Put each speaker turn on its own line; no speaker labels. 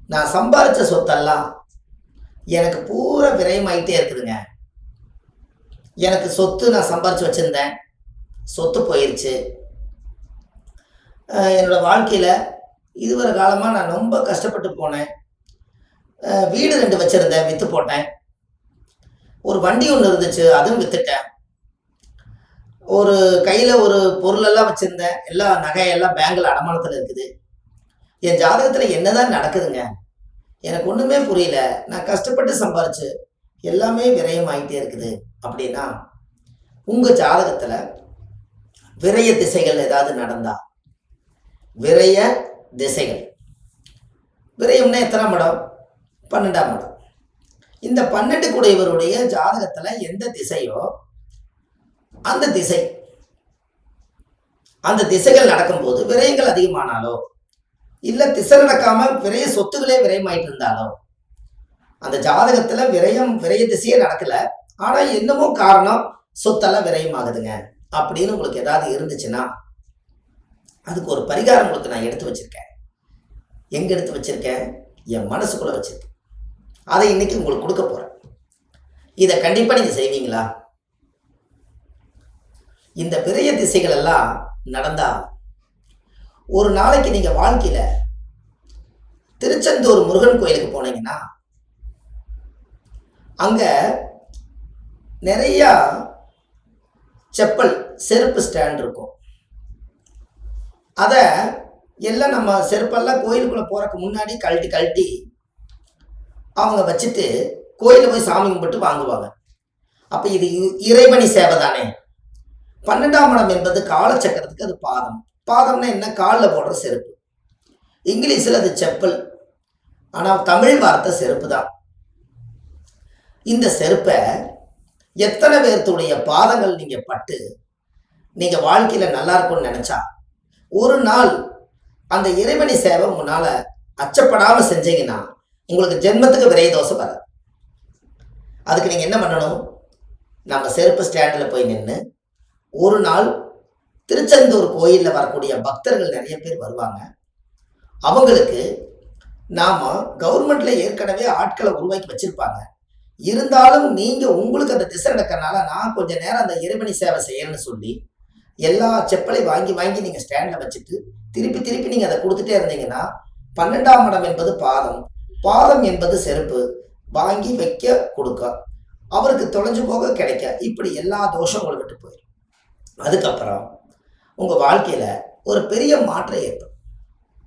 நான் சம்பாரிச்ச சொத்தெல்லாம் எனக்கு பூரா விரயமாயிட்டே இருக்குதுங்க. எனக்கு சொத்து நான் சம்பாரிச்சு வச்சிருந்தேன், சொத்து போயிருச்சு. என்னோட வாழ்க்கையில் இதுவரை காலமாக நான் ரொம்ப கஷ்டப்பட்டு போனேன். வீடு 2 வச்சுருந்தேன், விற்று போட்டேன். ஒரு வண்டி ஒன்று இருந்துச்சு, அதுவும் விற்றுட்டேன். ஒரு கையில் ஒரு பொருளெல்லாம் வச்சுருந்தேன், எல்லா நகையெல்லாம் பேங்கில் அடமானத்தில் இருக்குது. என் ஜாதகத்தில் என்னதான் நடக்குதுங்க, எனக்கு ஒன்றுமே புரியல. நான் கஷ்டப்பட்டு சம்பாரிச்சு எல்லாமே விரயமாயிட்டே இருக்குது. அப்படின்னா உங்கள் ஜாதகத்தில் விரய திசைகள் ஏதாவது நடந்தா, விரய திசைகள், விரயம்னா எத்தனாம் இடம்? 12ஆம் இடம். இந்த 12 கூடையவருடைய ஜாதகத்தில் எந்த திசையோ அந்த திசைகள் நடக்கும்போது விரயங்கள் அதிகமானாலோ, இல்லை திசை நடக்காம விரய சொத்துக்களே விரயமாயிட்டு இருந்தாலோ, அந்த ஜாதகத்துல விரய திசையே நடக்கல, ஆனா என்னமோ காரணம் சொத்தெல்லாம் விரயமாகுதுங்க அப்படின்னு உங்களுக்கு ஏதாவது இருந்துச்சுன்னா, அதுக்கு ஒரு பரிகாரம் உங்களுக்கு நான் எடுத்து வச்சிருக்கேன். எங்க எடுத்து வச்சிருக்கேன்? என் மனசுக்குள்ள வச்சிருக்கேன். அதை இன்னைக்கு உங்களுக்கு கொடுக்க போறேன். இதை கண்டிப்பா நீங்க செய்வீங்களா? இந்த விரய திசைகள் எல்லாம் நடந்தா, ஒரு நாளைக்கு நீங்க வாழ்க்கையில திருச்செந்தூர் முருகன் கோயிலுக்கு போனீங்கன்னா, அங்க நிறைய செப்பல் செருப்பு ஸ்டாண்ட் இருக்கும். அதை எல்லாம் நம்ம செருப்பெல்லாம் கோயிலுக்குள்ள போறதுக்கு முன்னாடி கழட்டி அவங்க வச்சுட்டு கோயிலில் போய் சாமி கும்பிட்டு வாங்குவாங்க. அப்ப இது இறைவனி சேவை தானே. 12ஆம் இடம் என்பது காலச்சக்கரத்துக்கு அது பாதம். பாதம்னா என்ன? காலில் போடுற செருப்பு. இங்கிலீஷில் அது செப்பல், ஆனால் தமிழ் வார்த்தை செருப்பு தான். இந்த செருப்பை எத்தனை பேர்த்துடைய பாதங்கள் நீங்க பட்டு நீங்க வாழ்க்கையில நல்லா இருக்கும்னு நினைச்சா, ஒரு நாள் அந்த இறைவனி சேவை உங்களால அச்சப்படாம செஞ்சீங்கன்னா உங்களுக்கு ஜென்மத்துக்கு விரைய தோஷம் வராது. அதுக்கு நீங்க என்ன பண்ணணும்? நம்ம செருப்பு ஸ்டாண்டில் போய் நின்று ஒரு நாள் திருச்செந்தூர் கோயிலில் வரக்கூடிய பக்தர்கள் நிறைய பேர் வருவாங்க. அவங்களுக்கு நாம கவர்மெண்ட்ல ஏற்கனவே ஆட்களை உருவாக்கி வச்சிருப்பாங்க. இருந்தாலும் நீங்க உங்களுக்கு அந்த திசை நடக்கிறனால நான் கொஞ்ச நேரம் அந்த இறைவனி சேவை செய்யணும்னு சொல்லி எல்லா செப்பலையும் வாங்கி நீங்க ஸ்டாண்ட்ல வச்சுட்டு திருப்பி நீங்க அதை கொடுத்துட்டே இருந்தீங்கன்னா, 12ஆம் இடம் என்பது பாதம், பாதம் என்பது செருப்பு, வாங்கி வைக்க கொடுக்க, அவருக்கு தொலைஞ்சு போக கிடைக்க, இப்படி எல்லா தோஷம் உங்களுக்கு விட்டு போயிடும். அதுக்கப்புறம் உங்க வாழ்க்கையில ஒரு பெரிய மாற்றம் ஏற்படும்.